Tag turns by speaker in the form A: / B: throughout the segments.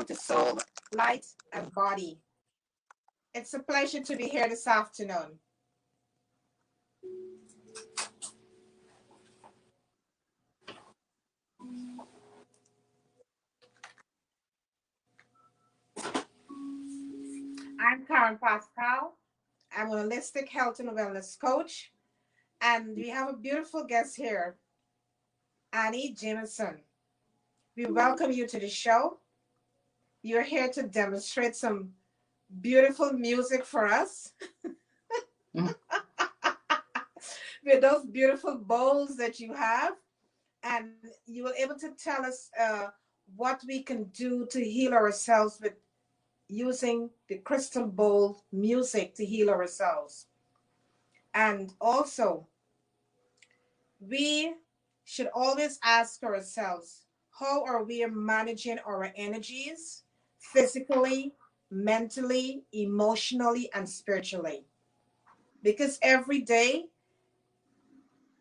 A: to soul, light, and body. It's a pleasure to be here this afternoon. I'm Karen Pascal. I'm a holistic health and wellness coach, and we have a beautiful guest here, Annie Jameson. We welcome you to the show. You're here to demonstrate some beautiful music for us with those beautiful bowls that you have, and you will able to tell us what we can do to heal ourselves with using the crystal bowl music to heal ourselves. And also, we should always ask ourselves, how are we managing our energies physically, mentally, emotionally, and spiritually? Because every day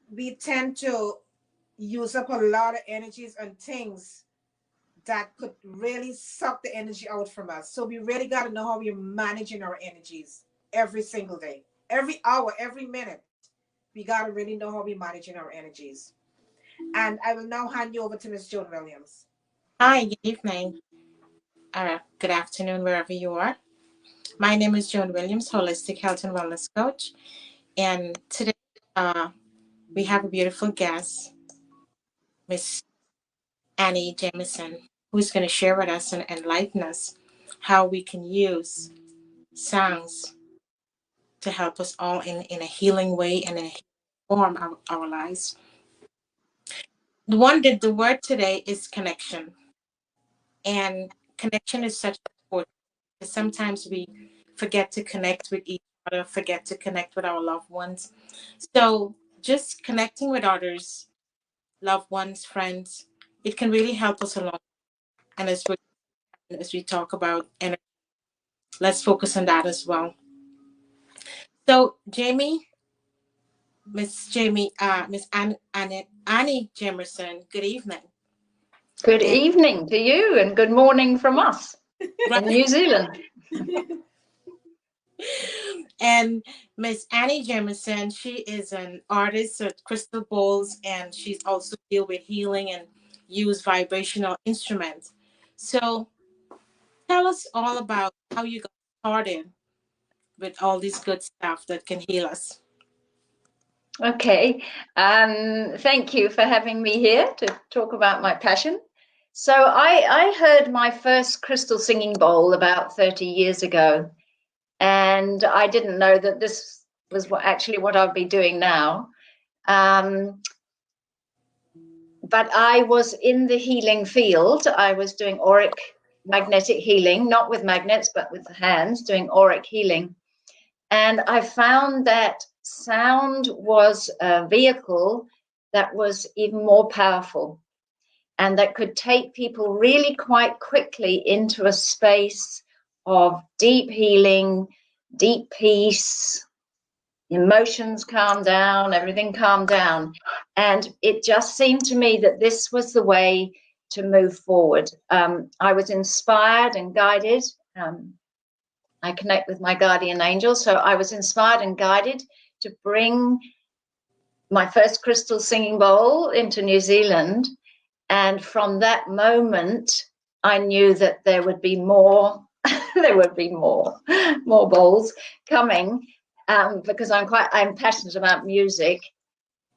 A: we tend to use up a lot of energies on things that could really suck the energy out from us. So we really got to know how we're managing our energies every single day, every hour, every minute. We got to really know how we're managing our energies. And I will now hand you over to Miss Joan Williams.
B: Hi, good evening. Good afternoon, wherever you are. My name is Joan Williams, Holistic Health and Wellness Coach. And today we have a beautiful guest, Miss Annie Jameson, who's going to share with us and enlighten us how we can use sounds to help us all in a healing way and in a form of our lives. The word today is connection. And connection is such important. Sometimes we forget to connect with each other, forget to connect with our loved ones. So just connecting with others, loved ones, friends, it can really help us along. And as we talk about energy, let's focus on that as well. So Miss Annie Jamerson, good evening.
C: Good evening to you and good morning from us in New Zealand.
B: And Miss Annie Jameson, she is an artist at Crystal Bowls, and she's also deal with healing and use vibrational instruments. So tell us all about how you got started with all this good stuff that can heal us.
C: Okay, thank you for having me here to talk about my passion. So I heard my first crystal singing bowl about 30 years ago, and I didn't know that this was actually what I'd be doing now. But I was in the healing field. I was doing auric magnetic healing, not with magnets, but with the hands, doing auric healing. And I found that sound was a vehicle that was even more powerful and that could take people really quite quickly into a space of deep healing, deep peace, emotions calm down, everything calmed down. And it just seemed to me that this was the way to move forward. I was inspired and guided. I connect with my guardian angel. So I was inspired and guided to bring my first crystal singing bowl into New Zealand. And from that moment, I knew that there would be more, there would be more bowls coming, because I'm passionate about music,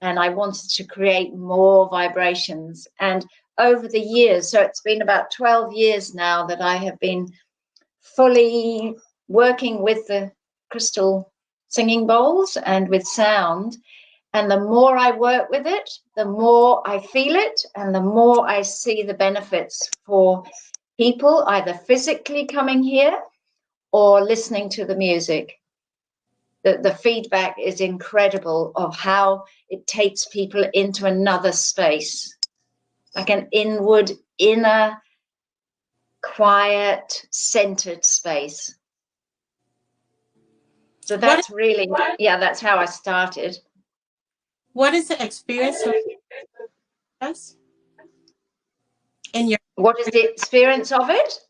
C: and I wanted to create more vibrations. And over the years, so it's been about 12 years now that I have been fully working with the crystal singing bowls and with sound. And the more I work with it, the more I feel it, and the more I see the benefits for people either physically coming here or listening to the music. The feedback is incredible of how it takes people into another space, like an inward, inner, quiet, centered space. So that's really, yeah, that's how I started.
B: What is the experience of us?
C: What is the experience of it?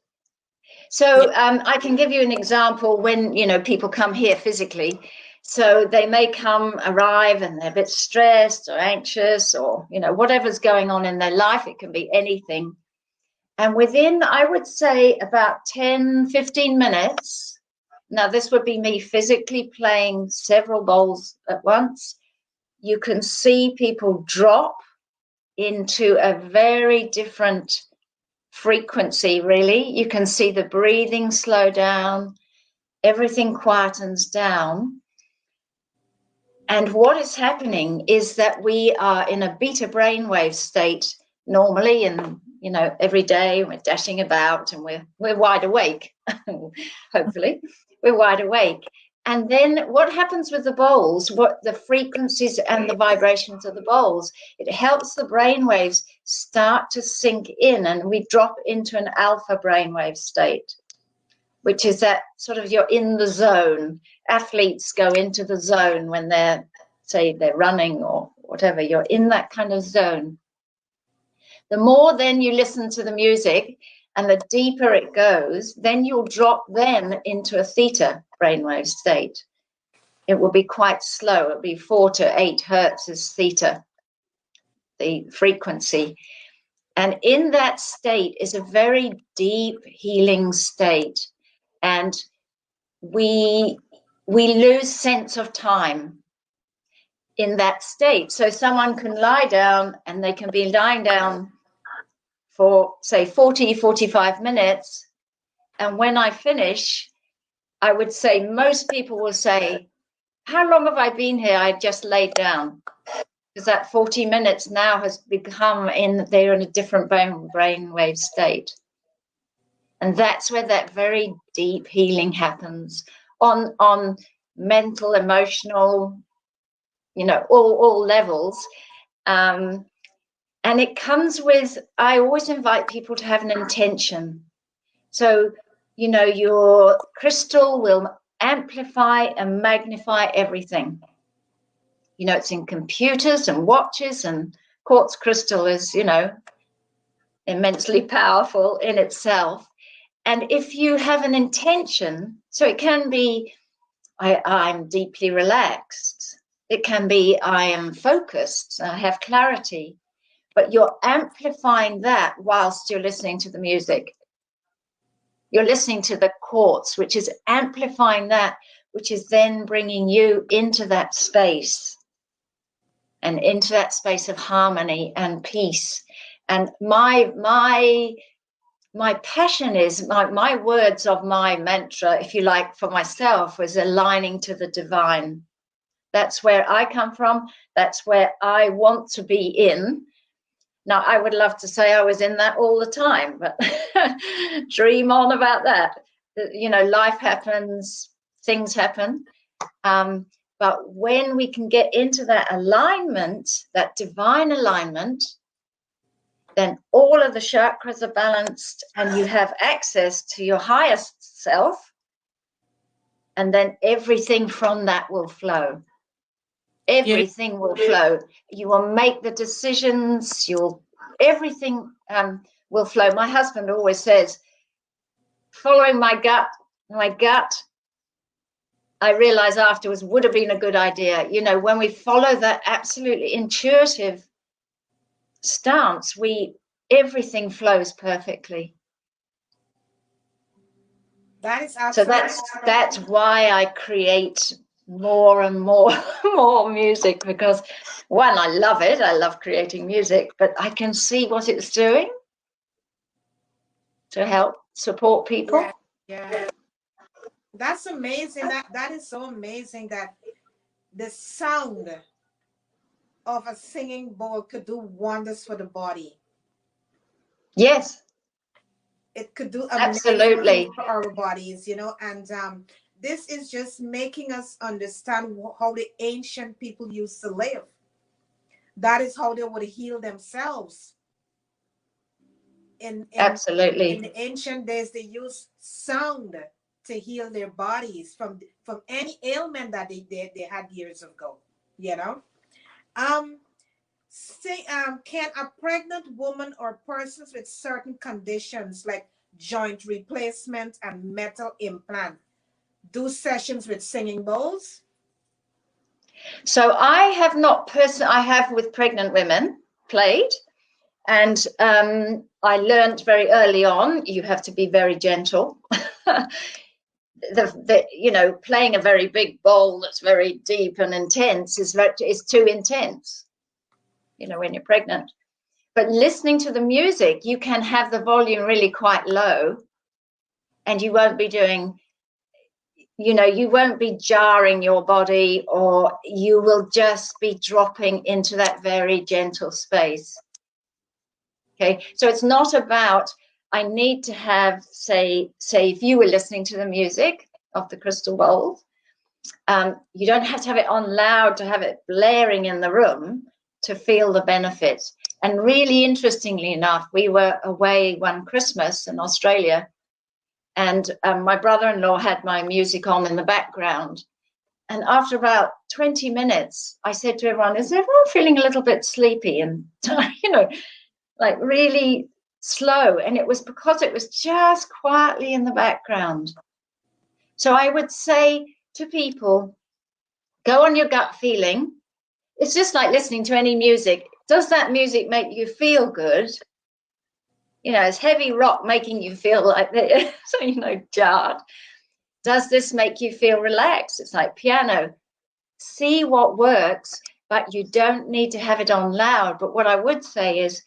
C: So I can give you an example when, you know, people come here physically. So they may arrive and they're a bit stressed or anxious or, you know, whatever's going on in their life. It can be anything. And within, I would say, about 10, 15 minutes, now this would be me physically playing several bowls at once, you can see people drop into a very different frequency, really. You can see the breathing slow down, everything quietens down. And what is happening is that we are in a beta brainwave state normally, and you know, every day we're dashing about and we're wide awake. Hopefully we're wide awake. And then what happens with the bowls, what the frequencies and the vibrations of the bowls, it helps the brainwaves start to sink in, and we drop into an alpha brainwave state, which is that sort of you're in the zone. Athletes go into the zone when they're running or whatever. You're in that kind of zone. The more then you listen to the music and the deeper it goes, then you'll drop then into a theta brainwave state. It will be quite slow. It'll be 4 to 8 hertz is theta, the frequency. And in that state is a very deep healing state. And we lose sense of time in that state. So someone can lie down and they can be lying down for, say, 40, 45 minutes. And when I finish, I would say most people will say, how long have I been here? I just laid down. Because that 40 minutes now has become they're in a different brainwave state. And that's where that very deep healing happens on mental, emotional, you know, all levels. And it comes with, I always invite people to have an intention. So, you know, your crystal will amplify and magnify everything. You know, it's in computers and watches, and quartz crystal is, you know, immensely powerful in itself. And if you have an intention, so it can be, I'm deeply relaxed. It can be, I am focused, I have clarity. But you're amplifying that whilst you're listening to the music. You're listening to the quartz, which is amplifying that, which is then bringing you into that space and into that space of harmony and peace. And my passion is, my words of my mantra, if you like, for myself, was aligning to the divine. That's where I come from. That's where I want to be in. Now, I would love to say I was in that all the time, but dream on about that. You know, life happens, things happen. But when we can get into that alignment, that divine alignment, then all of the chakras are balanced and you have access to your highest self. And then everything from that will flow. Everything will flow. You will make the decisions. Everything will flow. My husband always says, following my gut, I realize afterwards would have been a good idea. You know, when we follow that absolutely intuitive stance, everything flows perfectly.
A: That is absolutely.
C: So that's why I create more and more music, because one, I love it. I love creating music, but I can see what it's doing to help support people.
A: Yeah. That's amazing. That is so amazing that the sound of a singing bowl could do wonders for the body.
C: Yes.
A: It could do
C: absolutely
A: for our bodies, you know, and this is just making us understand how the ancient people used to live. That is how they would heal themselves.
C: Absolutely.
A: In the ancient days, they used sound to heal their bodies from any ailment that they had years ago. You know, can a pregnant woman or persons with certain conditions like joint replacement, and metal implant. Do sessions with singing bowls?
C: So I have not personally, I have with pregnant women played, and I learned very early on, you have to be very gentle. You know, playing a very big bowl that's very deep and intense is too intense, you know, when you're pregnant. But listening to the music, you can have the volume really quite low, and you won't be doing, you know, you won't be jarring your body, or you will just be dropping into that very gentle space. Okay, so it's not about, I need to have, say if you were listening to the music of the crystal bowl, you don't have to have it on loud to have it blaring in the room to feel the benefits. And really interestingly enough, we were away one Christmas in Australia, and my brother-in-law had my music on in the background. And after about 20 minutes, I said to everyone, is everyone feeling a little bit sleepy and, you know, like really slow? And it was because it was just quietly in the background. So I would say to people, go on your gut feeling. It's just like listening to any music. Does that music make you feel good? You know, is heavy rock making you feel like this, so, you know, jarred? Does this make you feel relaxed? It's like piano. See what works, but you don't need to have it on loud. But what I would say is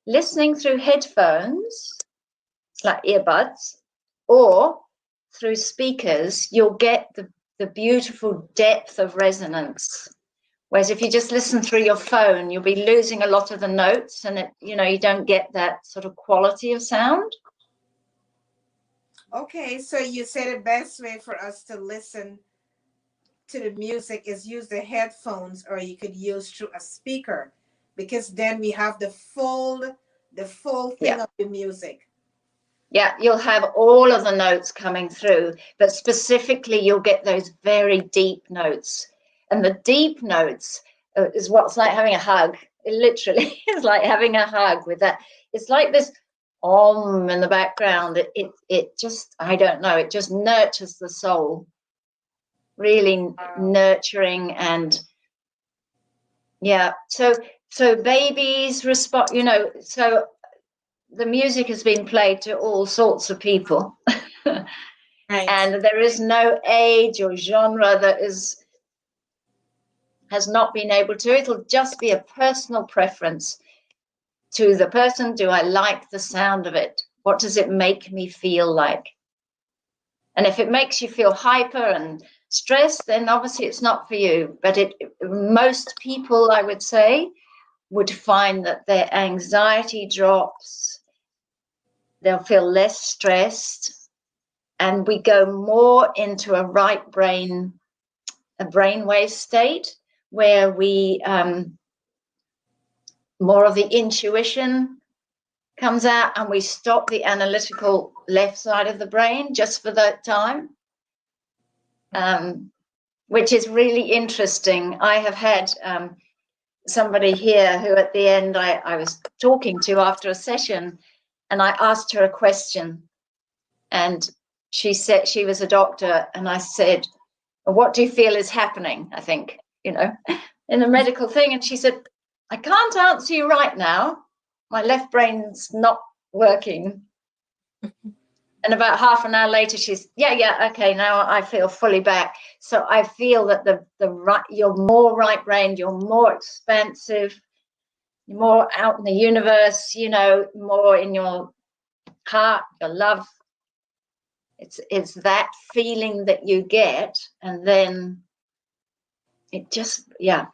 C: listening through headphones, like earbuds, or through speakers, you'll get the beautiful depth of resonance. Whereas if you just listen through your phone, you'll be losing a lot of the notes, and it, you know, you don't get that sort of quality of sound.
A: Okay, so you say the best way for us to listen to the music is use the headphones, or you could use through a speaker, because then we have the full thing
C: Yeah.
A: of the music.
C: Yeah, you'll have all of the notes coming through, but specifically you'll get those very deep notes. And the deep notes is what's like having a hug. It literally is like having a hug with that. It's like this om in the background. It just, I don't know, it just nurtures the soul. Really nurturing. And yeah, so babies respond, you know, so the music has been played to all sorts of people.
B: Right.
C: And there is no age or genre that has not been able to. It'll just be a personal preference to the person. Do I like the sound of it? What does it make me feel like? And if it makes you feel hyper and stressed, then obviously it's not for you. But most people, I would say, would find that their anxiety drops. They'll feel less stressed, and we go more into a brainwave state where we more of the intuition comes out, and we stop the analytical left side of the brain just for that time, which is really interesting. I have had somebody here who at the end I was talking to after a session, and I asked her a question, and she said she was a doctor, and I said, what do you feel is happening? I think, you know, in a medical thing. And she said, I can't answer you right now. My left brain's not working. And about half an hour later, she's, yeah, okay, now I feel fully back. So I feel that you're more right-brained, you're more expansive, you're more out in the universe, you know, more in your heart, your love. It's that feeling that you get, and then it just, yeah.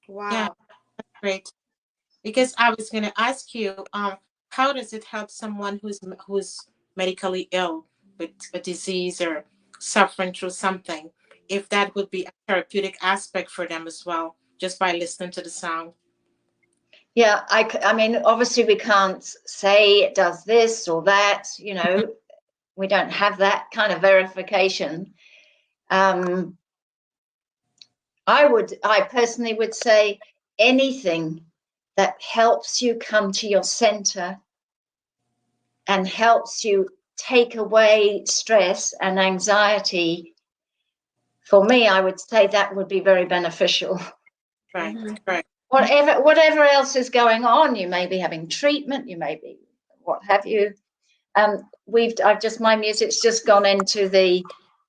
A: Wow.
B: Yeah, great. Because I was going to ask you, how does it help someone who's medically ill with a disease or suffering through something, if that would be a therapeutic aspect for them as well, just by listening to the sound?
C: Yeah, I mean, obviously we can't say it does this or that, you know, we don't have that kind of verification. I personally would say anything that helps you come to your center and helps you take away stress and anxiety, for me, I would say that would be very beneficial.
B: Right.
A: Mhm.
B: Right.
C: Whatever else is going on, you may be having treatment, you may be what have you. My music's just gone into the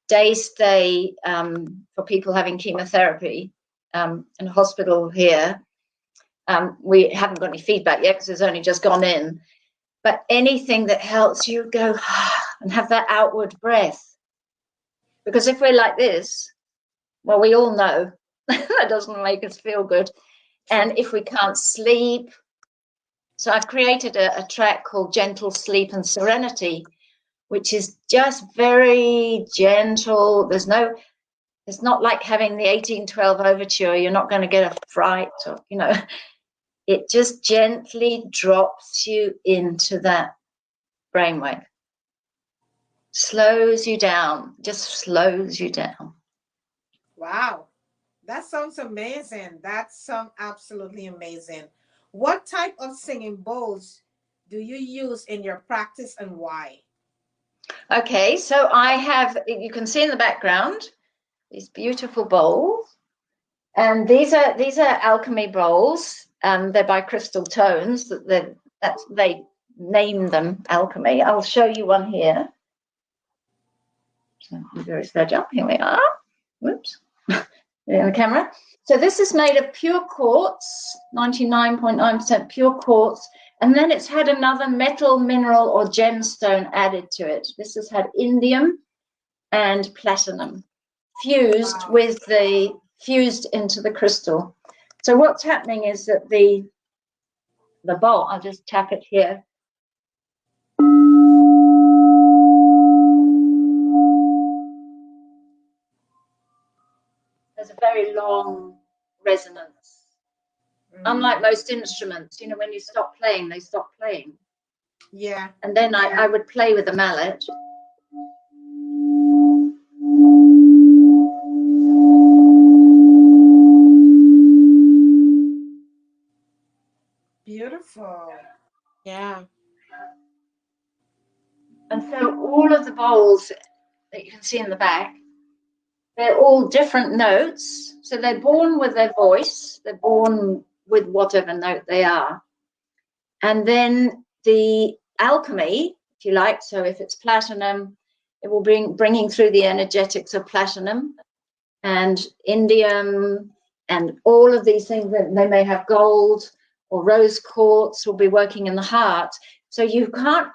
C: day stay for people having chemotherapy in a hospital here. We haven't got any feedback yet because it's only just gone in. But anything that helps you go and have that outward breath. Because if we're like this, well, we all know that doesn't make us feel good. And if we can't sleep, so I've created a track called Gentle Sleep and Serenity, which is just very gentle. It's not like having the 1812 overture. You're not going to get a fright or, it just gently drops you into that brainwave. Slows you down, just slows you down.
A: Wow. That sounds amazing. That sounds absolutely amazing. What type of singing bowls do you use in your practice and why?
C: Okay, so I have, you can see in the background, these beautiful bowls. And these are Alchemy Bowls. They're by Crystal Tones. They name them Alchemy. I'll show you one here. So very slow up. Here we are. Whoops. In the camera. So this is made of pure quartz, 99.9% pure quartz, and then it's had another metal, mineral, or gemstone added to it. This has had indium and platinum fused fused into the crystal. So what's happening is that the bowl, I'll just tap it here. There's a very long resonance. Unlike most instruments, when you stop playing, they stop playing.
A: Yeah.
C: And then I would play with the mallet.
A: Beautiful.
B: Yeah.
C: And so all of the bowls that you can see in the back, they're all different notes. So they're born with their voice. They're born with whatever note they are. And then the alchemy, if you like, so if it's platinum, it will bringing through the energetics of platinum and indium and all of these things. That they may have gold or rose quartz will be working in the heart. So you can't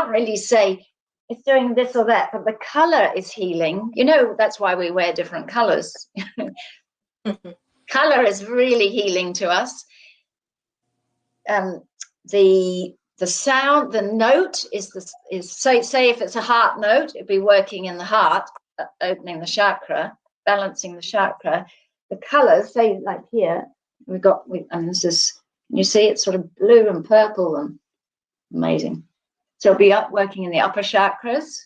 C: really say it's doing this or that, but the color is healing. That's why we wear different colors. Color is really healing to us. The sound, the note is say if it's a heart note, it'd be working in the heart, opening the chakra, balancing the chakra. The colors, say like here, this is, you see, it's sort of blue and purple and amazing. So it'll be working in the upper chakras,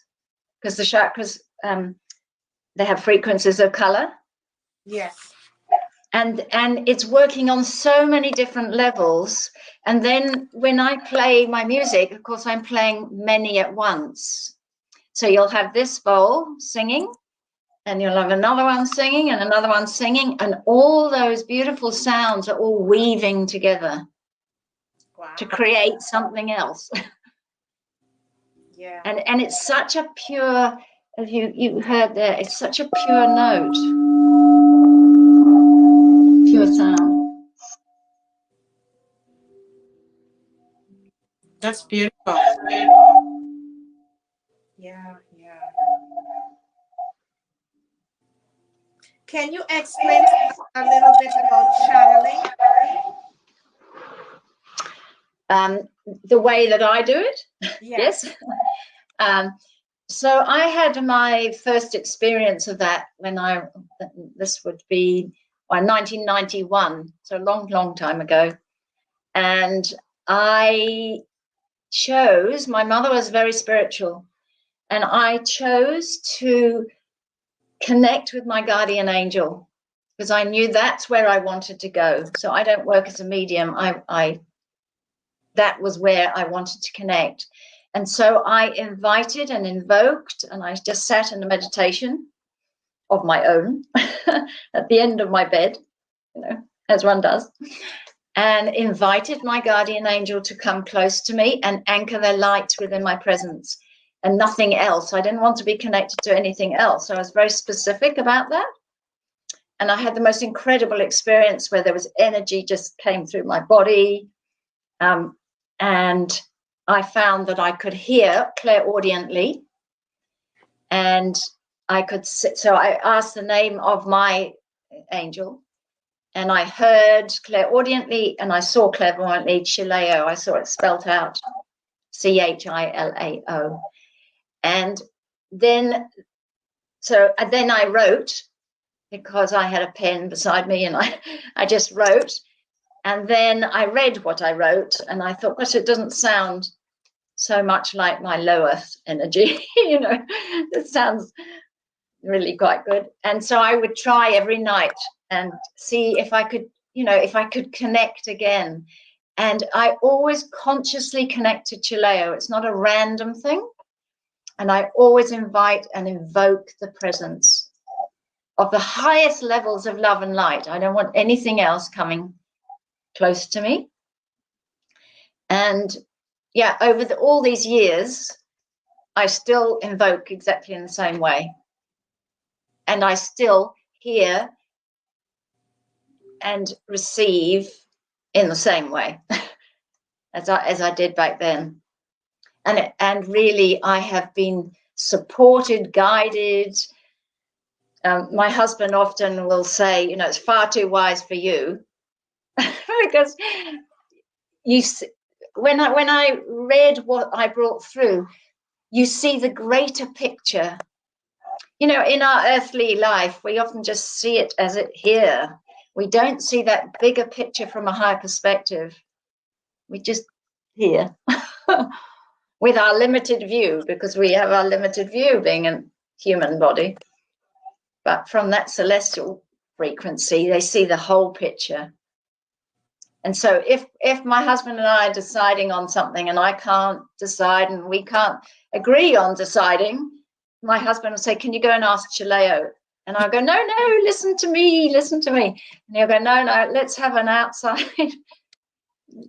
C: because the chakras, they have frequencies of color.
A: Yes.
C: And it's working on so many different levels. And then when I play my music, of course, I'm playing many at once. So you'll have this bowl singing, and you'll have another one singing, and another one singing, and all those beautiful sounds are all weaving together. Wow. To create something else.
A: Yeah.
C: And it's such a pure, as you heard there, it's such a pure note. Pure sound.
B: That's beautiful.
A: Yeah. Can you explain a little bit about channeling?
C: The way that I do it?
A: Yes.
C: So I had my first experience of that when this would be 1991, so a long time ago. And I chose, my mother was very spiritual, and I chose to connect with my guardian angel because I knew that's where I wanted to go. So I don't work as a medium. That was where I wanted to connect. And so I invited and invoked, and I just sat in a meditation of my own at the end of my bed, you know, as one does, and invited my guardian angel to come close to me and anchor their light within my presence and nothing else. I didn't want to be connected to anything else. So I was very specific about that. And I had the most incredible experience where there was energy just came through my body. And I found that I could hear clairaudiently, and I could sit. So I asked the name of my angel, and I heard clairaudiently, and I saw clairvoyantly Chileo. I saw it spelt out, Chilao. And then I wrote, because I had a pen beside me, and I just wrote. And then I read what I wrote, and I thought, gosh, it doesn't sound so much like my low earth energy. You know, it sounds really quite good. And so I would try every night and see if I could, you know, if I could connect again. And I always consciously connect to Chileo. It's not a random thing. And I always invite and invoke the presence of the highest levels of love and light. I don't want anything else coming close to me. And yeah, over all these years, I still invoke exactly in the same way. And I still hear and receive in the same way as I did back then. And really, I have been supported, guided. My husband often will say, you know, it's far too wise for you. Because when I read what I brought through, you see the greater picture. You know, in our earthly life, we often just see it as it here. We don't see that bigger picture from a higher perspective. We just hear with our limited view, because we have our limited view being a human body. But from that celestial frequency, they see the whole picture. And so if my husband and I are deciding on something and I can't decide and we can't agree on deciding, my husband will say, can you go and ask Chileo? And I'll go, no, listen to me. And he'll go, no, let's have an outside,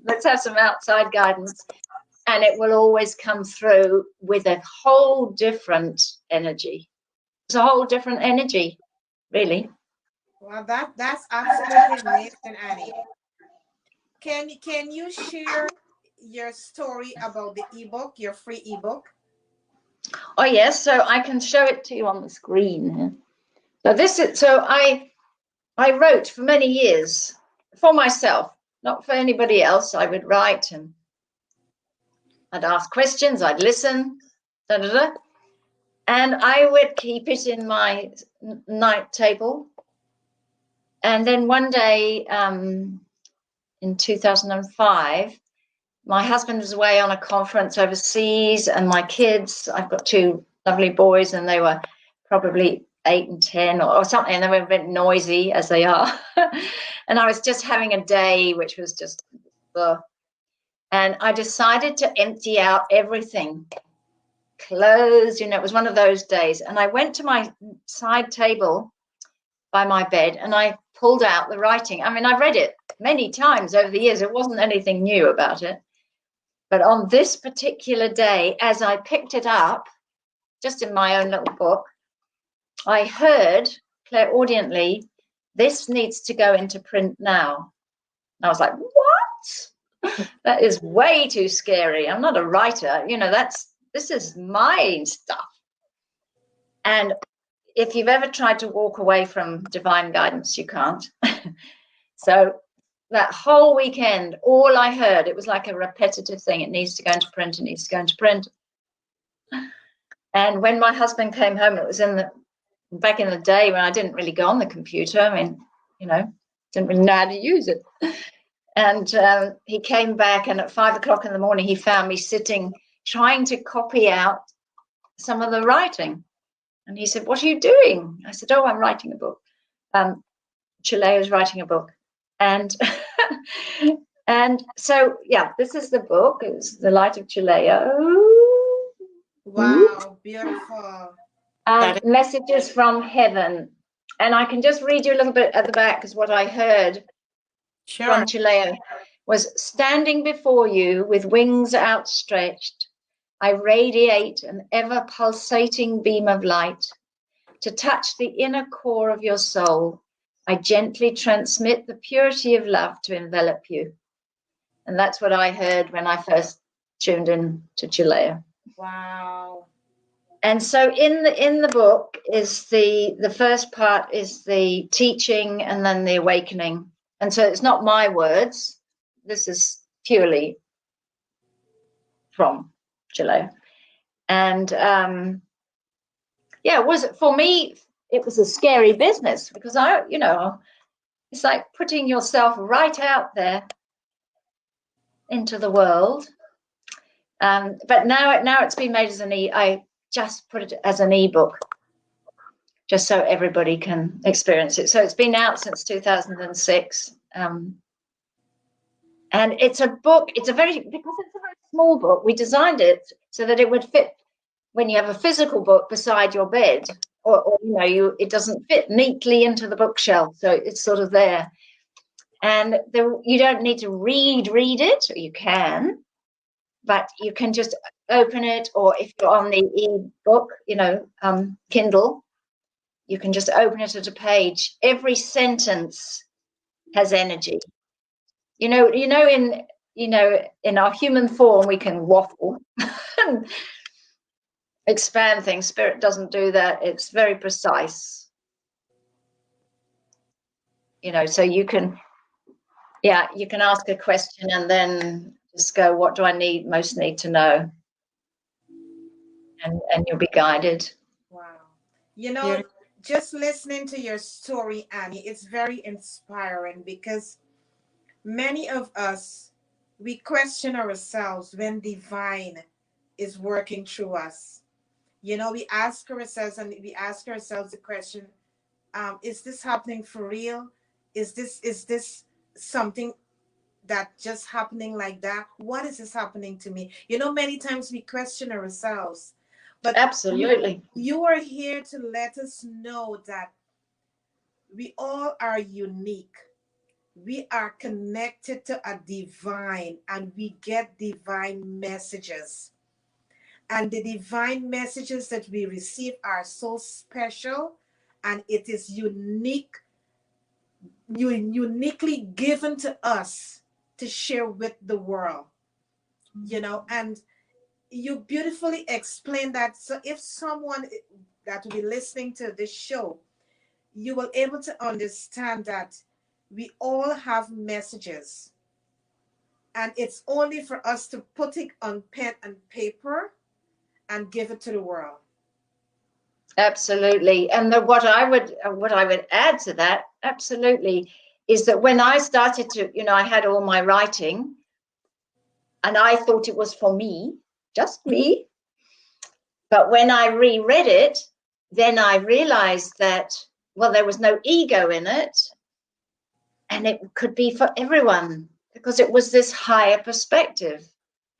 C: let's have some outside guidance. And it will always come through with a whole different energy. It's a whole different energy, really.
A: Well, that's absolutely amazing, Annie. Can you share your story about the ebook, your free ebook?
C: Oh yes, so I can show it to you on the screen. So I wrote for many years for myself, not for anybody else. I would write and I'd ask questions, I'd listen, and I would keep it in my night table. And then one day, in 2005, my husband was away on a conference overseas, and my kids, I've got two lovely boys, and they were probably 8 and 10 or something, and they were a bit noisy, as they are. And I was just having a day which was just, and I decided to empty out everything. Clothes, you know, it was one of those days. And I went to my side table by my bed and I pulled out the writing. I mean, I read it many times over the years. It wasn't anything new about it. But on this particular day, as I picked it up, just in my own little book, I heard clairaudiently, this needs to go into print now. And I was like, what? That is way too scary. I'm not a writer. You know, this is my stuff. And if you've ever tried to walk away from divine guidance, you can't. So that whole weekend, all I heard, it was like a repetitive thing. It needs to go into print. It needs to go into print. And when my husband came home, it was back in the day when I didn't really go on the computer. I mean, you know, didn't really know how to use it. And he came back, and at 5 o'clock in the morning, he found me sitting, trying to copy out some of the writing. And he said, what are you doing? I said, oh, I'm writing a book. Chileo's writing a book. And and so, yeah, this is the book. It's The Light of Chileo.
A: Wow, beautiful.
B: That is
C: Messages from heaven. And I can just read you a little bit at the back, because what I heard from
B: sure.
C: Chileo was, standing before you with wings outstretched, I radiate an ever pulsating beam of light. To touch the inner core of your soul, I gently transmit the purity of love to envelop you. And that's what I heard when I first tuned in to Chileo.
A: Wow.
C: And so in the book is the first part is the teaching and then the awakening. And so it's not my words. This is purely from Chile. And yeah, for me, it was a scary business, because it's like putting yourself right out there into the world. But now it's been made as I just put it as an ebook, just so everybody can experience it. So it's been out since 2006. And it's a book, because it's a very small book, we designed it so that it would fit when you have a physical book beside your bed, or it doesn't fit neatly into the bookshelf. So it's sort of there. And you don't need to read it, or you can, but you can just open it, or if you're on the e-book, Kindle, you can just open it at a page. Every sentence has energy. In our human form, we can waffle and expand things. Spirit doesn't do that. It's very precise. So you can ask a question and then just go, what do I most need to know? And you'll be guided.
A: Wow. Just listening to your story, Annie, it's very inspiring, because many of us, we question ourselves when divine is working through us. We ask ourselves the question, is this happening for real? Is this something that just happening like that? What is this happening to me? Many times we question ourselves, but
C: Absolutely.
A: you are here to let us know that we all are unique. We are connected to a divine, and we get divine messages. And the divine messages that we receive are so special, and it is uniquely given to us to share with the world. And you beautifully explain that. So if someone that will be listening to this show, you will able to understand that we all have messages, and it's only for us to put it on pen and paper and give it to the world.
C: Absolutely. And what I would add to that, absolutely, is that when I started to, I had all my writing, and I thought it was for me, just me. But when I reread it, then I realized that, well, there was no ego in it, and it could be for everyone, because it was this higher perspective.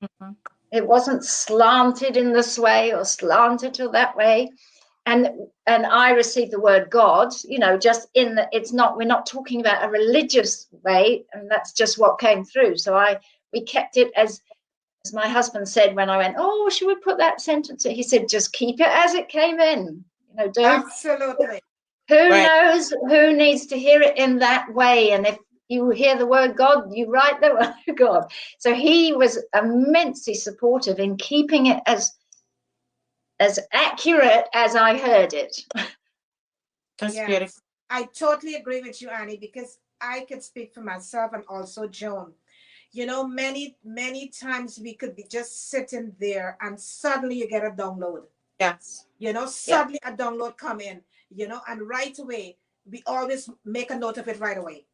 B: Mm-hmm.
C: It wasn't slanted in this way or slanted to that way. And I received the word God, just we're not talking about a religious way, and that's just what came through. So we kept it as my husband said when I went, oh, should we put that sentence? He said, just keep it as it came in. Don't.
A: Absolutely.
C: Who
B: Right.
C: knows who needs to hear it in that way? And if you hear the word God, you write the word God. So he was immensely supportive in keeping it as accurate as I heard it.
B: That's beautiful.
A: Yes, I totally agree with you, Annie, because I could speak for myself and also Joan. Many times we could be just sitting there, and suddenly you get a download.
B: Yes.
A: Suddenly a download come in, and right away, we always make a note of it right away.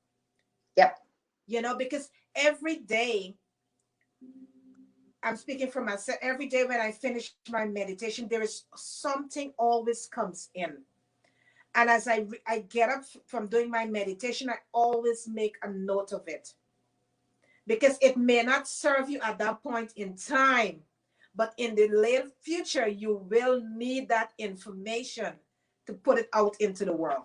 C: Yep.
A: Because every day, I'm speaking for myself, every day when I finish my meditation, there is something always comes in. And as I get up from doing my meditation, I always make a note of it, because it may not serve you at that point in time, but in the later future, you will need that information to put it out into the world.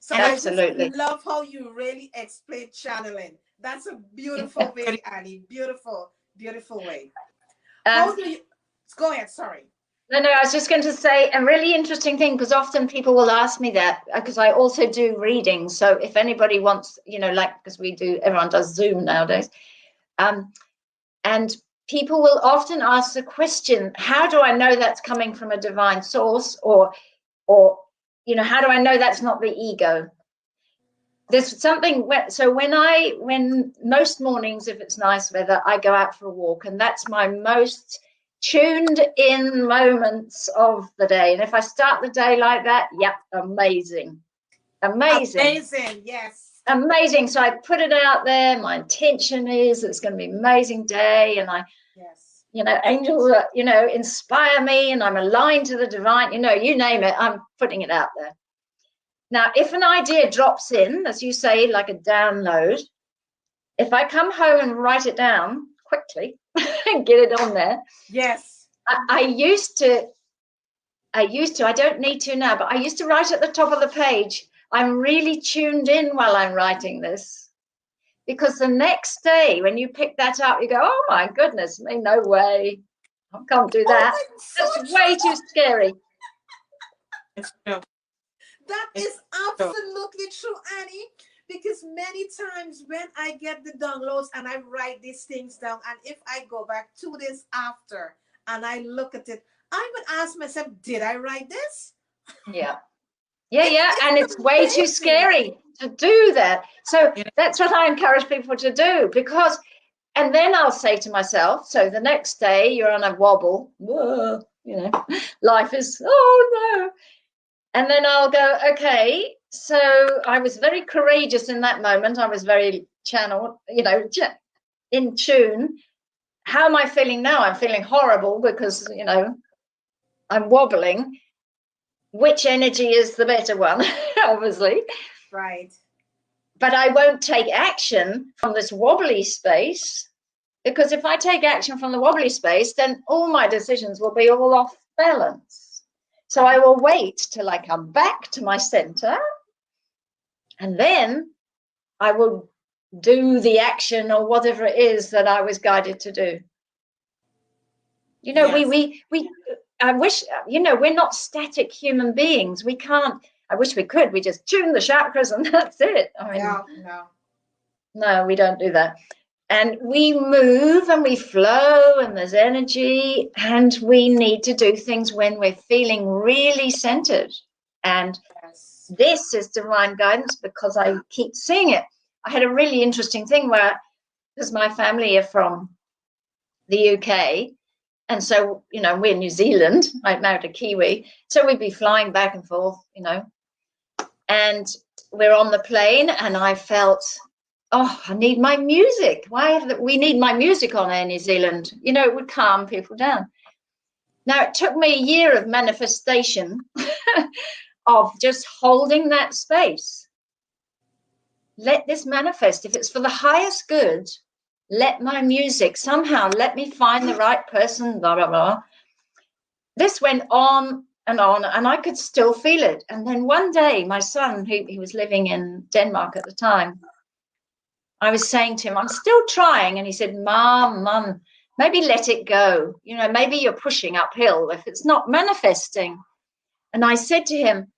A: So I just
C: Absolutely.
A: love how you really explain channeling. That's a beautiful way, Annie. Beautiful, beautiful way. How do you go ahead? Sorry.
C: No, I was just going to say a really interesting thing, because often people will ask me that, because I also do readings. So if anybody wants, you know, like, because everyone does Zoom nowadays, and people will often ask the question, how do I know that's coming from a divine source, or you know, how do I know that's not the ego? There's something, so when most mornings, if it's nice weather, I go out for a walk, and that's my most tuned in moments of the day. And if I start the day like that, yep, amazing,
A: Yes,
C: amazing. So I put it out there. My intention is it's going to be an amazing day, and you know, angels are, you know, inspire me, and I'm aligned to the divine, you know, you name it, I'm putting it out there. Now, if an idea drops in, as you say, like a download, if I come home and write it down quickly and get it on there.
A: Yes.
C: I used to, I don't need to now, but I used to write at the top of the page, I'm really tuned in while I'm writing this. Because the next day when you pick that up, you go, oh my goodness me, no way. I can't do that. That's way too scary.
B: It's true.
A: That is absolutely true, Annie. Because many times when I get the downloads and I write these things down, and if I go back 2 days after and I look at it, I would ask myself, did I write this?
C: Yeah. And it's way too scary to do that. So that's what I encourage people to do, because, and then I'll say to myself, so the next day you're on a wobble, whoa, you know, life is, oh no. And then I'll go, okay, so I was very courageous in that moment. I was very channeled, you know, in tune. How am I feeling now? I'm feeling horrible because, you know, I'm wobbling. Which energy is the better one, obviously.
A: Right.
C: But I won't take action from this wobbly space, because if I take action from the wobbly space, then all my decisions will be all off balance. So I will wait till I come back to my center, and then I will do the action or whatever it is that I was guided to do. You know, we I wish, you know, we're not static human beings. We can't, I wish we could. We just tune the chakras and that's it. I mean, no, we don't do that. And we move and we flow and there's energy, and we need to do things when we're feeling really centered. And this is divine guidance, because I keep seeing it. I had a really interesting thing where, because my family are from the UK, and so, you know, we're New Zealand. I married a Kiwi, so we'd be flying back and forth, you know, and we're on the plane, and I felt, oh, I need my music. We need my music on Air New Zealand? You know, it would calm people down. Now, it took me a year of manifestation of just holding that space. Let this manifest. If it's for the highest good, let my music somehow, let me find the right person, blah, blah, blah. This went on, and I could still feel it. And then one day, my son, he was living in Denmark at the time, I was saying to him, I'm still trying. And he said, Mom, maybe let it go. You know, maybe you're pushing uphill if it's not manifesting. And I said to him,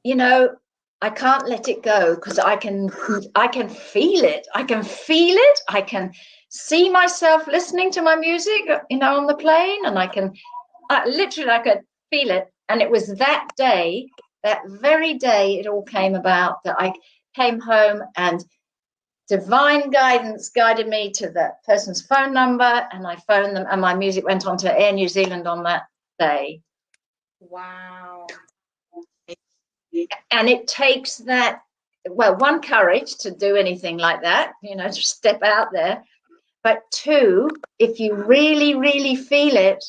C: you know, I can't let it go, because I can feel it. I can feel it. I can see myself listening to my music, you know, on the plane, and I can literally, I could feel it. And it was that day, that very day, it all came about, that I came home and divine guidance guided me to that person's phone number, and I phoned them, and my music went on to Air New Zealand on that day.
A: Wow.
C: And it takes that, well, one, courage to do anything like that, you know, to step out there. But two, if you really, really feel it,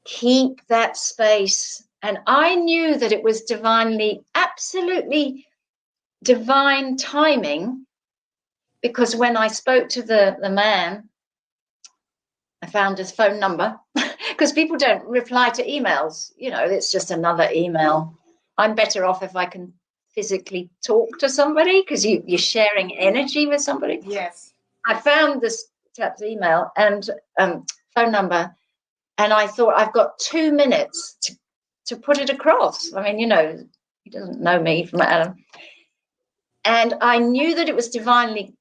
C: keep that space. And I knew that it was divinely, absolutely divine timing, because when I spoke to the man, I found his phone number because people don't reply to emails. You know, it's just another email. I'm better off if I can physically talk to somebody because you're sharing energy with somebody.
A: Yes.
C: I found this chap's email and phone number, and I thought I've got 2 minutes to put it across. I mean, you know, he doesn't know me from Adam. And I knew that it was divinely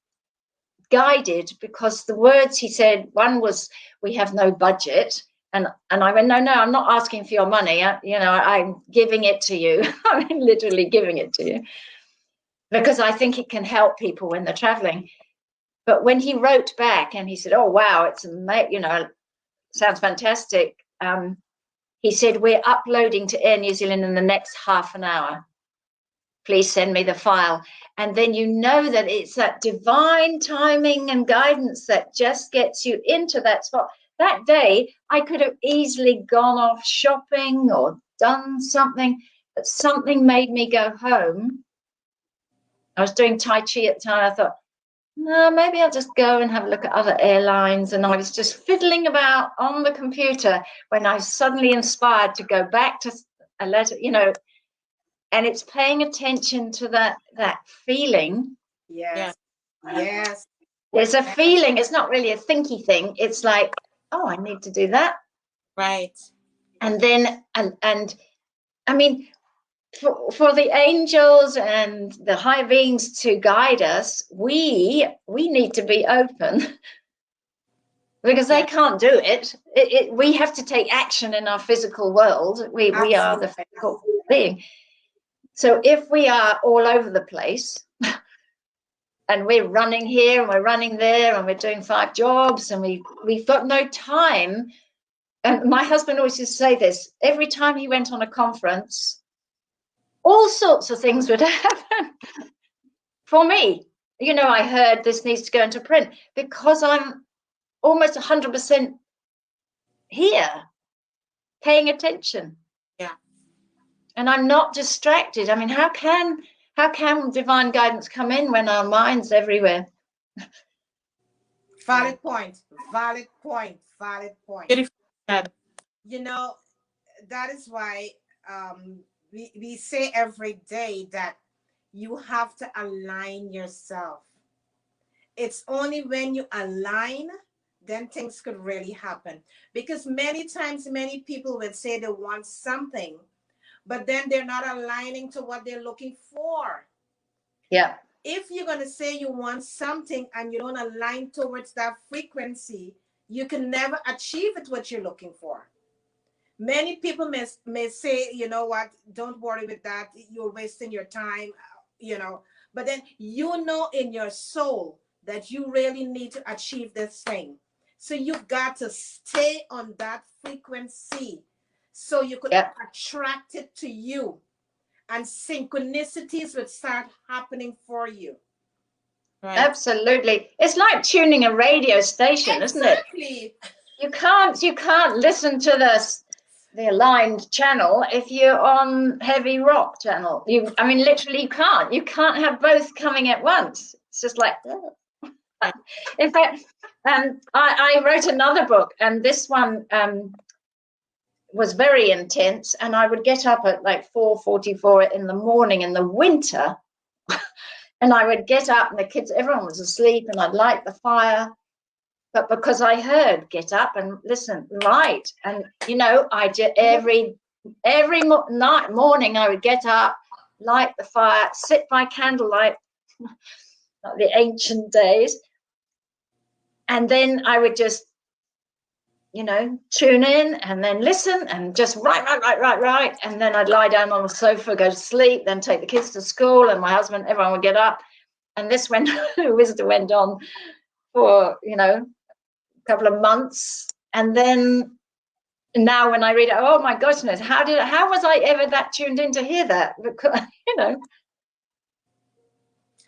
C: guided because the words he said, one was, "We have no budget." And I went, no, I'm not asking for your money. I'm giving it to you. I mean, literally giving it to you because I think it can help people when they're traveling. But when he wrote back and he said, "Oh, wow, it's amazing, you know, sounds fantastic." He said, "We're uploading to Air New Zealand in the next half an hour. Please send me the file." And then you know that it's that divine timing and guidance that just gets you into that spot. That day, I could have easily gone off shopping or done something, but something made me go home. I was doing Tai Chi at the time. I thought, no, maybe I'll just go and have a look at other airlines. And I was just fiddling about on the computer when I was suddenly inspired to go back to a letter, you know, and it's paying attention to that feeling.
A: Yes. Yes.
C: There's a feeling. It's not really a thinky thing. It's like, oh, I need to do that.
B: Right.
C: And then, and I mean, for the angels and the higher beings to guide us, we need to be open because they can't do it. We have to take action in our physical world. We are the physical being. So if we are all over the place and we're running here and we're running there and we're doing 5 jobs and we've got no time. And my husband always used to say this, every time he went on a conference, all sorts of things would happen for me. You know, I heard this needs to go into print because I'm almost 100% here, paying attention.
B: Yeah.
C: And I'm not distracted. I mean, how can divine guidance come in when our mind's everywhere?
A: Valid point. Valid point. Valid point.
B: Beautiful.
A: You know, that is why we say every day that you have to align yourself. It's only when you align, then things could really happen. Because many times, many people would say they want something, but then they're not aligning to what they're looking for.
C: Yeah.
A: If you're going to say you want something and you don't align towards that frequency, you can never achieve it what you're looking for. Many people may say, you know what, don't worry with that. You're wasting your time, you know. But then you know in your soul that you really need to achieve this thing. So you've got to stay on that frequency so you could attract it to you. And synchronicities would start happening for you.
C: Right. Absolutely. It's like tuning a radio station, isn't it?
A: Exactly.
C: You can't listen to the aligned channel if you're on heavy rock channel. I mean, literally you can't have both coming at once. It's just like, in fact, I wrote another book, and this one was very intense, and I would get up at like 4:44 in the morning in the winter, and I would get up and the kids, everyone was asleep, and I'd light the fire. But because I heard, get up and listen, right. And, you know, I just every morning I would get up, light the fire, sit by candlelight, like the ancient days. And then I would just, you know, tune in and then listen and just right. And then I'd lie down on the sofa, go to sleep, then take the kids to school, and my husband, everyone would get up. And this wisdom went on for, you know, couple of months, and then now when I read it, oh my goodness, how was I ever that tuned in to hear that? Because, you know,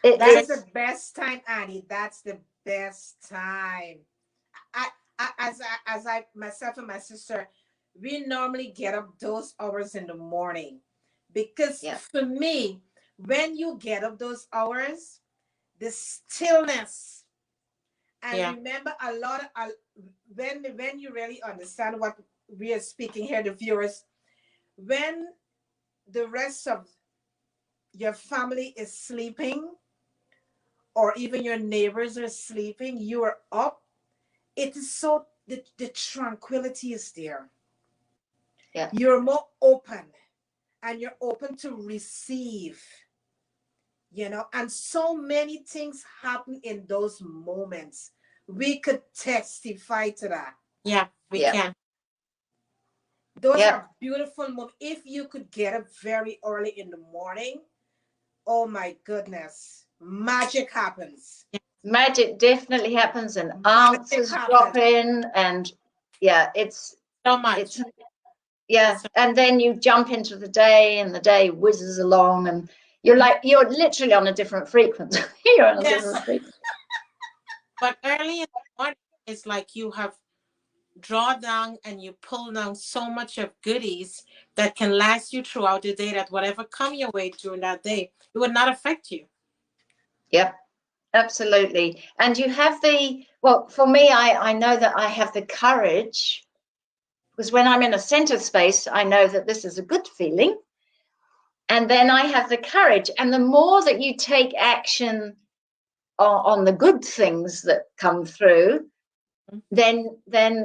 A: that's the best time, Annie. That's the best time. As I myself and my sister, we normally get up those hours in the morning because for me, when you get up those hours, the stillness And
B: Yeah.
A: remember, a lot of when you really understand what we are speaking here, the viewers, when the rest of your family is sleeping, or even your neighbors are sleeping, you are up. It is so the tranquility is there.
C: Yeah.
A: You're more open, and you're open to receive, and so many things happen in those moments. We could testify to that.
B: Yeah, we
C: Yeah.
B: can.
A: Those
C: Yeah.
A: are beautiful moments. If you could get up very early in the morning, oh my goodness, magic happens.
B: Yeah.
C: Magic definitely happens, and
A: Magic
C: answers drop
A: happens.
C: in, and yeah, it's
B: So much.
C: yeah.
B: So,
C: And then you jump into the day, and the day whizzes along, and you're literally on a different frequency. You're on a
A: Yes.
C: different frequency.
B: but early in the morning, it's like you have draw down and you pull down so much of goodies that can last you throughout the day, that whatever come your way during that day, it would not affect you.
C: Yep, absolutely. And you have well, for me, I know that I have the courage, because when I'm in a center space, I know that this is a good feeling. And then I have the courage. And the more that you take action on the good things that come through, then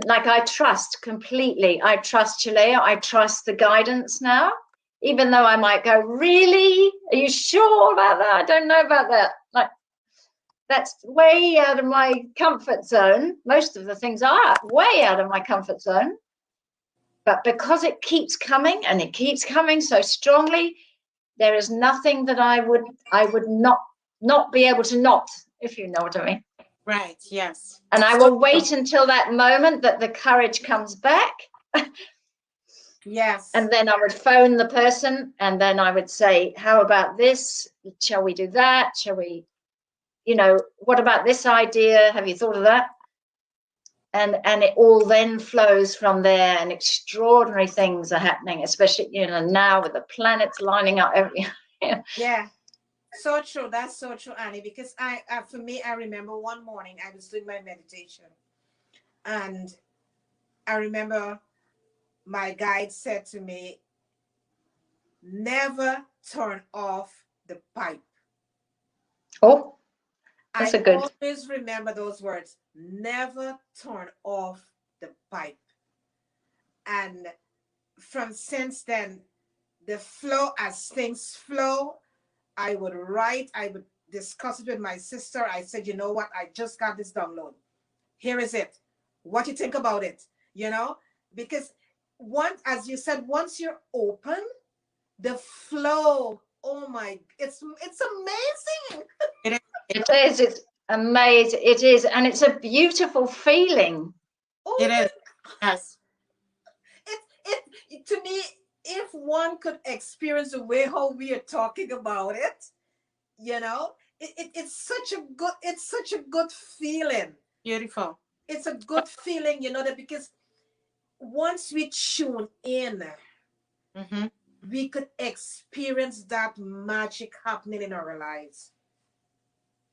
C: like I trust completely. I trust Chilea. I trust the guidance now, even though I might go, really? Are you sure about that? I don't know about that. Like, that's way out of my comfort zone. Most of the things are way out of my comfort zone. But because it keeps coming, and it keeps coming so strongly, there is nothing that I would not be able to not, if you know what I mean.
B: Right. Yes.
C: And I
B: So
C: will wait until that moment that the courage comes back.
A: Yes.
C: And then I would phone the person, and then I would say, how about this? Shall we do that? Shall we, what about this idea? Have you thought of that? And it all then flows from there, and extraordinary things are happening, especially, now with the planets lining up.
A: Yeah. So true. That's so true, Annie. Because for me, I remember one morning I was doing my meditation, and I remember my guide said to me, "Never turn off the pipe."
C: Oh, that's
A: I
C: a good.
A: always remember those words. Never turn off the pipe. And from since then, the flow, as things flow, I would write, I would discuss it with my sister. I said, you know what? I just got this download. Here is it. What do you think about it? Because as you said, once you're open, the flow, oh my, it's amazing.
B: it is.
C: It is. It's amazing. It is, and it's a beautiful feeling.
A: Oh
B: It
A: my,
B: is. Yes.
A: to me, if one could experience the way how we are talking about it, it's such a good feeling.
B: Beautiful.
A: It's a good feeling, that because once we tune in,
B: Mm-hmm.
A: we could experience that magic happening in our lives.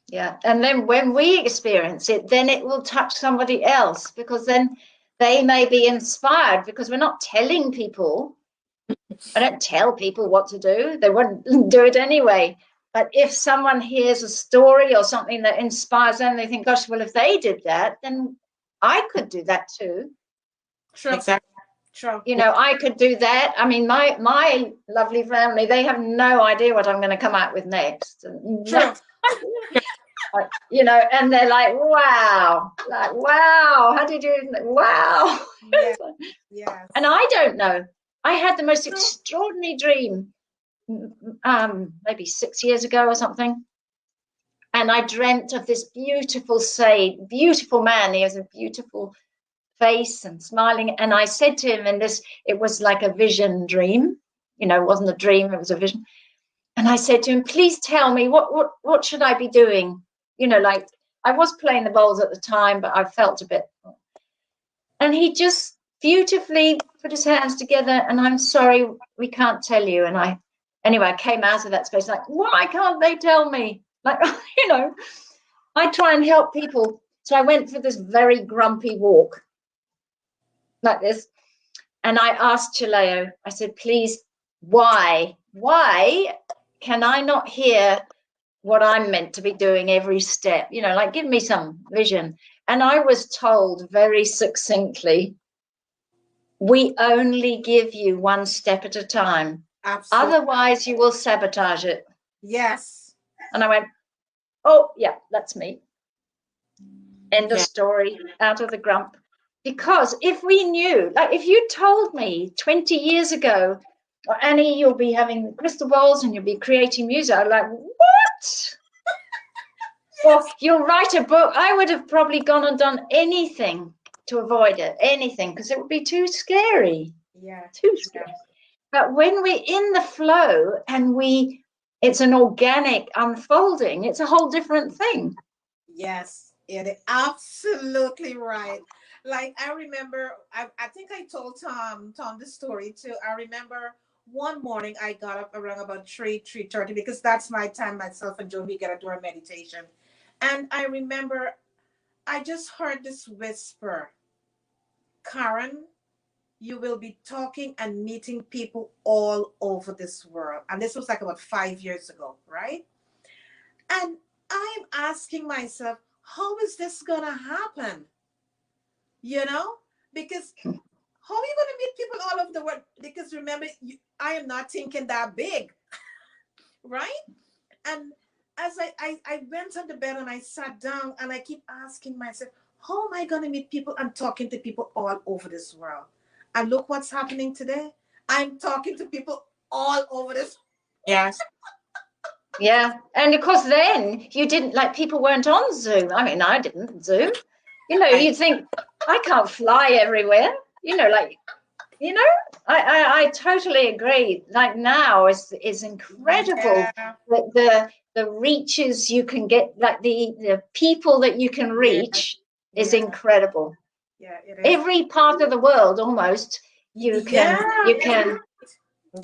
C: Yeah, and then when we experience it, then it will touch somebody else, because then they may be inspired, because we're not telling people. I don't tell people what to do. They wouldn't do it anyway. But if someone hears a story or something that inspires them, they think, gosh, well, if they did that, then I could do that too.
A: True.
B: Exactly.
A: True.
C: I could do that. I mean, my lovely family, they have no idea what I'm going to come out with next.
A: True.
C: And they're like, wow, how did you, wow.
A: Yes. Yes.
C: And I don't know. I had the most extraordinary dream, maybe 6 years ago or something. And I dreamt of this beautiful man. He has a beautiful face and smiling. And I said to him, it was like a vision dream. It wasn't a dream, it was a vision. And I said to him, please tell me, what should I be doing? Like, I was playing the bowls at the time, but I felt a bit. And he just beautifully put his hands together, and I'm sorry, we can't tell you. And I came out of that space like, why can't they tell me? Like, I try and help people. So I went for this very grumpy walk like this. And I asked Chileo, I said, please, why can I not hear what I'm meant to be doing every step? You know, like give me some vision. And I was told very succinctly, we only give you one step at a time.
A: Absolutely.
C: Otherwise, you will sabotage it.
A: Yes.
C: And I went, oh, yeah, that's me. End of
B: Yeah.
C: story, out of the grump. Because if we knew, like if you told me 20 years ago, oh, Annie, you'll be having crystal balls and you'll be creating music, I'm like, what? Or you'll write a book. I would have probably gone and done anything to avoid it, anything, because it would be too scary.
A: Yeah.
C: Too scary.
A: Yeah.
C: But when we're in the flow and it's an organic unfolding, it's a whole different thing.
A: Yes, it is absolutely right. Like I remember, I think I told Tom the story too. I remember one morning I got up around about 3:30 because that's my time. Myself and Joe, we get to do our meditation, and I remember I just heard this whisper, Karen, you will be talking and meeting people all over this world, and this was like about 5 years ago, right? And I'm asking myself, how is this going to happen? You know, because how are you going to meet people all over the world? Because remember, I am not thinking that big, right? And as I went on the bed and I sat down and I keep asking myself, how am I going to meet people and talking to people all over this world? And look what's happening today. I'm talking to people all over this.
B: Yes.
C: Yeah. And of course, then you didn't, like, people weren't on Zoom. I mean, I didn't Zoom. You know,
B: Right.
C: you'd think, I can't fly everywhere. You know, like, you know, I totally agree. Like now is incredible.
A: Yeah,
C: The reaches you can get, like the people that you can
A: yeah,
C: reach is
A: yeah,
C: incredible.
A: yeah, it is.
C: Every part of the world almost you
A: Yeah,
C: can.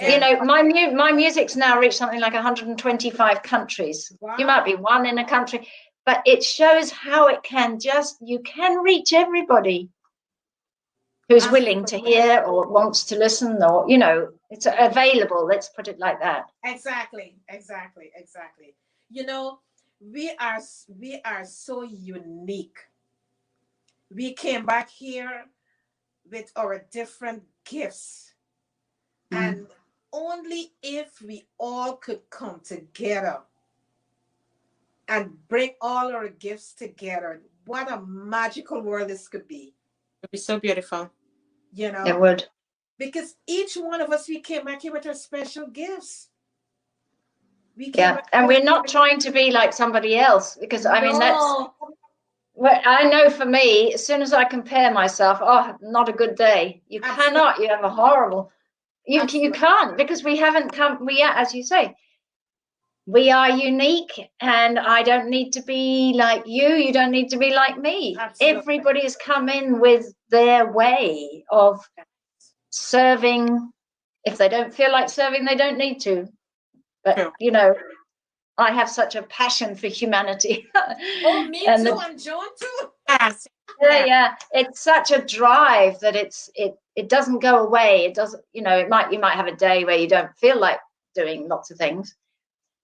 B: Yeah.
C: You know, my music's now reached something like 125 countries. You might be
A: wow.
C: one in a country, but it shows how it can you can reach everybody who's willing to
A: Absolutely.
C: hear or wants to listen, or, you know, it's available. Let's put it like that.
A: Exactly, exactly, exactly. You know, we are so unique. We came back here with our different gifts,
C: Mm.
A: and only if we all could come together and bring all our gifts together, what a magical world this could be.
B: It'd be so beautiful.
A: You
C: It
A: know,
C: would.
A: because each one of us, we came back here with our special gifts. We came
C: Yeah.
A: back
C: And
A: here
C: we're not trying to be like somebody else, because I mean, that's
A: no,
C: well, I know for me, as soon as I compare myself, oh, not a good day. You
A: absolutely,
C: cannot. You have a horrible. You
A: absolutely,
C: can't, because we haven't come. We are, as you say, we are unique, and I don't need to be like you. You don't need to be like me.
A: absolutely.
C: Everybody has come in with their way of serving. If they don't feel like serving, they don't need to. But,
B: True.
C: you know, I have such a passion for humanity.
A: Oh, me
C: And
A: too, and Joan too.
B: Yes.
C: yeah,
B: Yeah.
C: yeah, it's such a drive that it doesn't go away. It doesn't, you know, you might have a day where you don't feel like doing lots of things,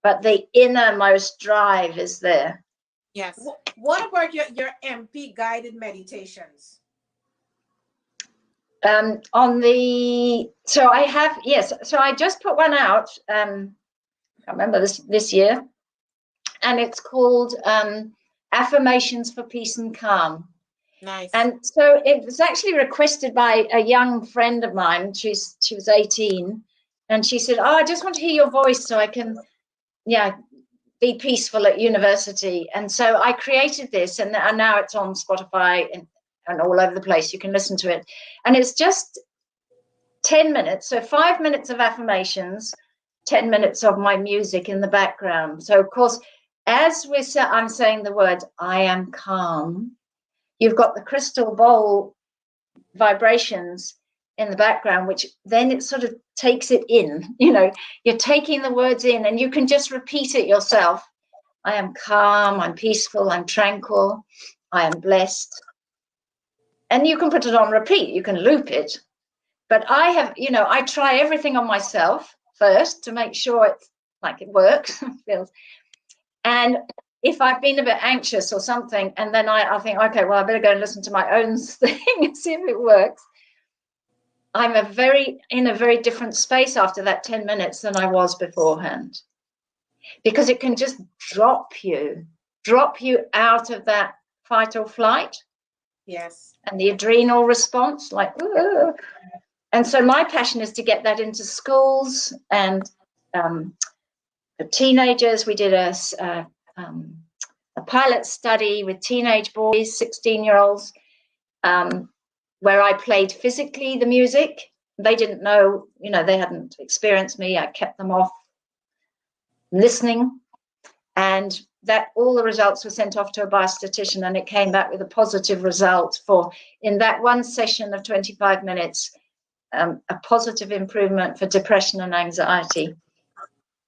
C: but the innermost drive is there.
B: Yes.
A: What about your MP guided meditations?
C: So I have, yes, so I just put one out. I remember this year, and it's called Affirmations for Peace and Calm.
B: Nice.
C: And so it was actually requested by a young friend of mine. She was 18, and she said, "Oh, I just want to hear your voice so I can, yeah, be peaceful at university." And so I created this, and now it's on Spotify and all over the place. You can listen to it, and it's just 10 minutes. So 5 minutes of affirmations, 10 minutes of my music in the background. So of course, as I'm saying the words, I am calm. You've got the crystal bowl vibrations in the background, which then it sort of takes it in. You know, you're taking the words in, and you can just repeat it yourself. I am calm, I'm peaceful, I'm tranquil, I am blessed. And you can put it on repeat, you can loop it. But I have, you know, I try everything on myself first to make sure it's like it works. Feels. And if I've been a bit anxious or something, and then I think, okay, well, I better go and listen to my own thing and see if it works. I'm in a very different space after that 10 minutes than I was beforehand, because it can just drop you out of that fight or flight.
A: Yes.
C: And the adrenal response, like, ugh. And so my passion is to get that into schools and the teenagers. We did a pilot study with teenage boys, 16-year-olds, where I played physically the music. They didn't know, you know, they hadn't experienced me. I kept them off listening, and that all the results were sent off to a biostatistician, and it came back with a positive result for, in that one session of 25 minutes, a positive improvement for depression and anxiety.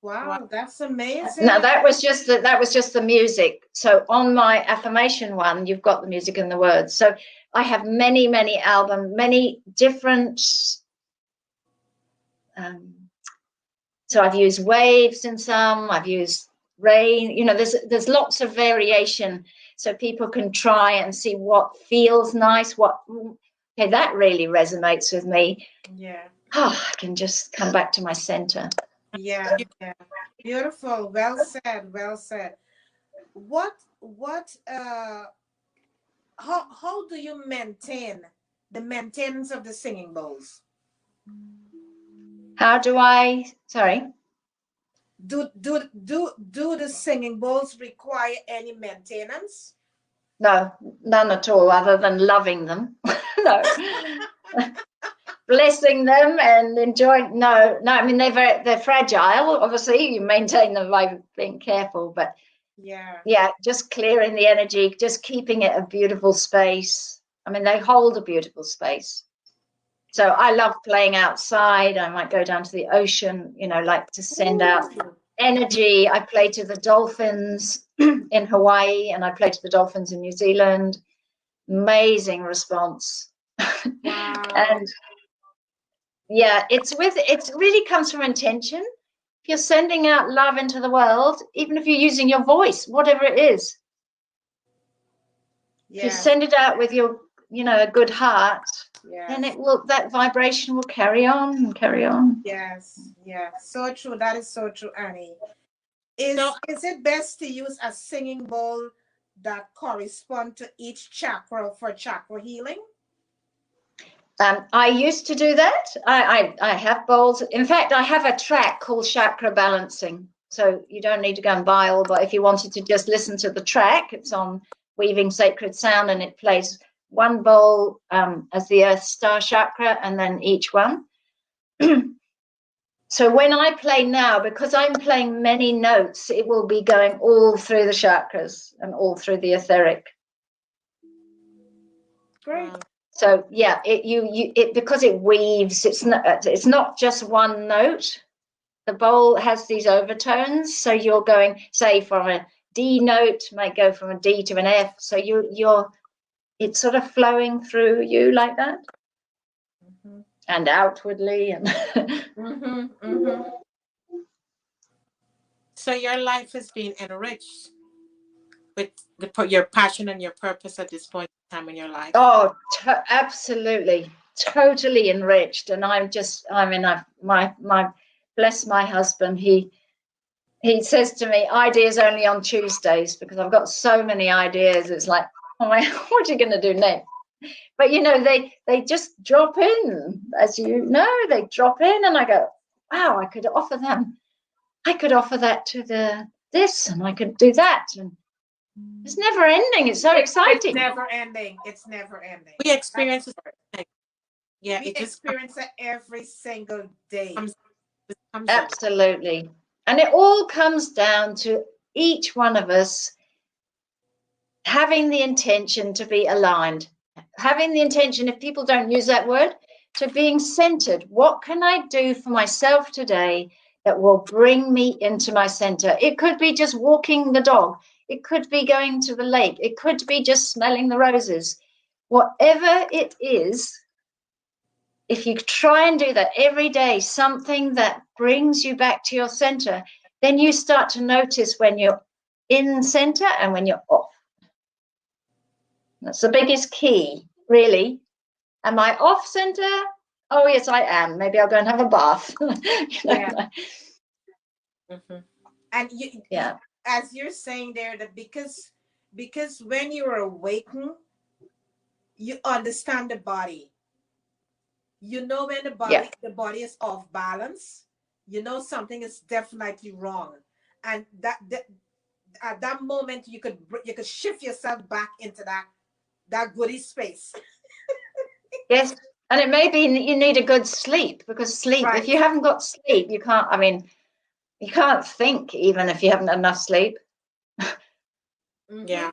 A: Wow, that's amazing.
C: Now that was just the music. So on my affirmation one, you've got the music and the words. So I have many albums, many different. So I've used waves in some. I've used rain. You know, there's lots of variation, so people can try and see what feels nice. What, okay, that really resonates with me.
A: Yeah.
C: Oh, I can just come back to my center.
A: Yeah. Beautiful. Well said. Well said. How do you maintain the maintenance of the singing bowls?
C: How do I, sorry?
A: Do the singing bowls require any maintenance?
C: No, none at all, other than loving them. No. Blessing them and enjoying. No, I mean, they're fragile. Obviously, you maintain them by being careful, but yeah, just clearing the energy, just keeping it a beautiful space. I mean, they hold a beautiful space. So I love playing outside. I might go down to the ocean, you know, like to send out energy. I play to the dolphins in Hawaii, and I play to the dolphins in New Zealand. Amazing response.
A: Wow.
C: And yeah, it really comes from intention. If you're sending out love into the world, even if you're using your voice, whatever it is, if you send it out with your, you know, a good heart, then that vibration will carry on and carry on.
A: Yes, so true. That is so true, Annie. Is it best to use a singing bowl that correspond to each chakra for chakra healing?
C: I used to do that. I have bowls. In fact, I have a track called Chakra Balancing. So you don't need to go and buy all, but if you wanted to just listen to the track, it's on Weaving Sacred Sound, and it plays one bowl as the Earth Star Chakra, and then each one. So when I play now, because I'm playing many notes, it will be going all through the chakras and all through the etheric.
A: Great.
C: So yeah, it because it weaves. It's not just one note. The bowl has these overtones. So you're going, say, from a D note, might go from a D to an F. So it's sort of flowing through you like that, and outwardly, and.
B: So your life has been enriched with your passion and your purpose at this point in time in your life.
C: Oh, absolutely, totally enriched. And bless my husband. He says to me, ideas only on Tuesdays, because I've got so many ideas. It's like, oh my, what are you going to do next? But you know, they just drop in, as you know, they drop in, and I go, wow, I could offer that to this, and I could do that, and it's never ending. It's so exciting.
A: It's never ending.
B: We experience it. Yeah,
A: we experience it every single day.
C: Absolutely. And it all comes down to each one of us having the intention to be aligned, having the intention, if people don't use that word, to being centered. What can I do for myself today that will bring me into my center? It could be just walking the dog. It could be going to the lake. It could be just smelling the roses. Whatever it is, if you try and do that every day, something that brings you back to your center, then you start to notice when you're in center and when you're off. That's the biggest key, really. Am I off center? Oh, yes, I am. Maybe I'll go and have a bath.
A: Yeah. And
C: yeah.
A: as you're saying there, that because when you're awakened, you understand the body. You know when the body is off balance. You know something is definitely wrong, and that at that moment you could shift yourself back into that goody space.
C: Yes, and it may be you need a good sleep, because sleep,
A: Right.
C: if you haven't got sleep, you can't, I mean, you can't think even if you haven't enough sleep.
B: Yeah.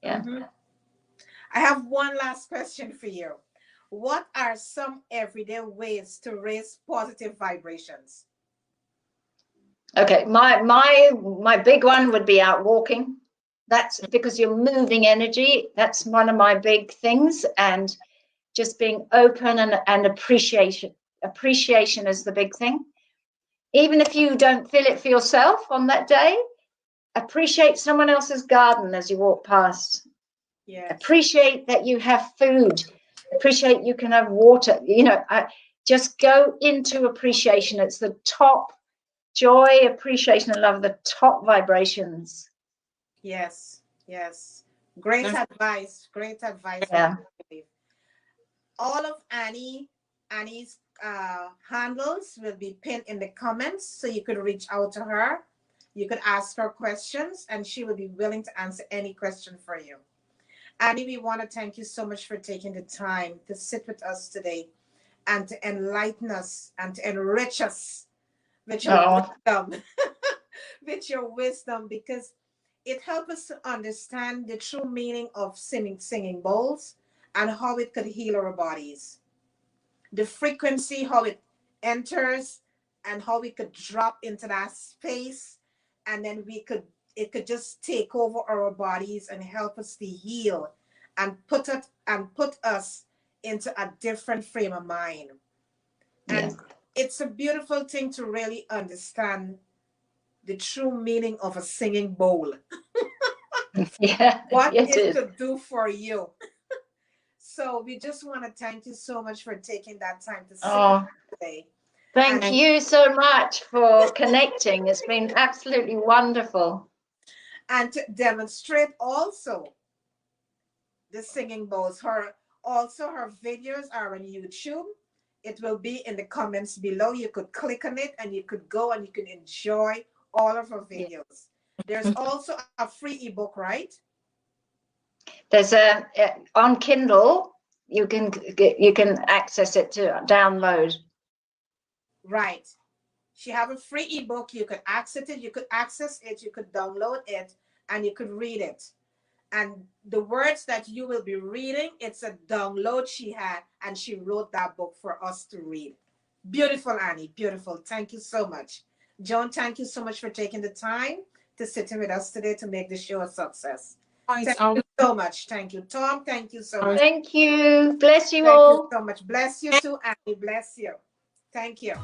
C: Yeah.
A: I have one last question for you. What are some everyday ways to raise positive vibrations?
C: Okay, my big one would be out walking. That's because you're moving energy. That's one of my big things. And just being open and appreciation. Appreciation is the big thing. Even if you don't feel it for yourself on that day, appreciate someone else's garden as you walk past.
A: Yes.
C: Appreciate that you have food. Appreciate you can have water. You know, just go into appreciation. It's the top joy, appreciation, and love, the top vibrations.
A: Yes, yes. Great advice. Great advice.
C: Yeah.
A: All of Annie's handles will be pinned in the comments, so you could reach out to her. You could ask her questions, and she will be willing to answer any question for you. Annie, we want to thank you so much for taking the time to sit with us today and to enlighten us and to enrich us with your wisdom. With your wisdom, because it helps us to understand the true meaning of singing bowls and how it could heal our bodies. The frequency, how it enters, and how we could drop into that space, and then it could just take over our bodies and help us to heal and put us into a different frame of mind. And it's a beautiful thing to really understand the true meaning of a singing bowl. What it could do for you. So we just want to thank you so much for taking that time to sit today.
C: Thank you so much for connecting. It's been absolutely wonderful.
A: And to demonstrate also the singing bowls. Her videos are on YouTube. It will be in the comments below. You could click on it and you could go and you can enjoy all of her videos. There's also a free ebook, right?
C: There's on Kindle. You can access it to download.
A: Right. She have a free ebook. You could access it. You could download it, and you could read it. And the words that you will be reading, it's a download she had, and she wrote that book for us to read. Beautiful, Annie. Beautiful. Thank you so much. Joan, thank you so much for taking the time to sit with us today to make the show a success. Thank you so much. Thank you, Tom. Thank you so much.
C: Thank you. Bless you all.
A: Thank you so much. Bless you too, Annie. Bless you. Thank you.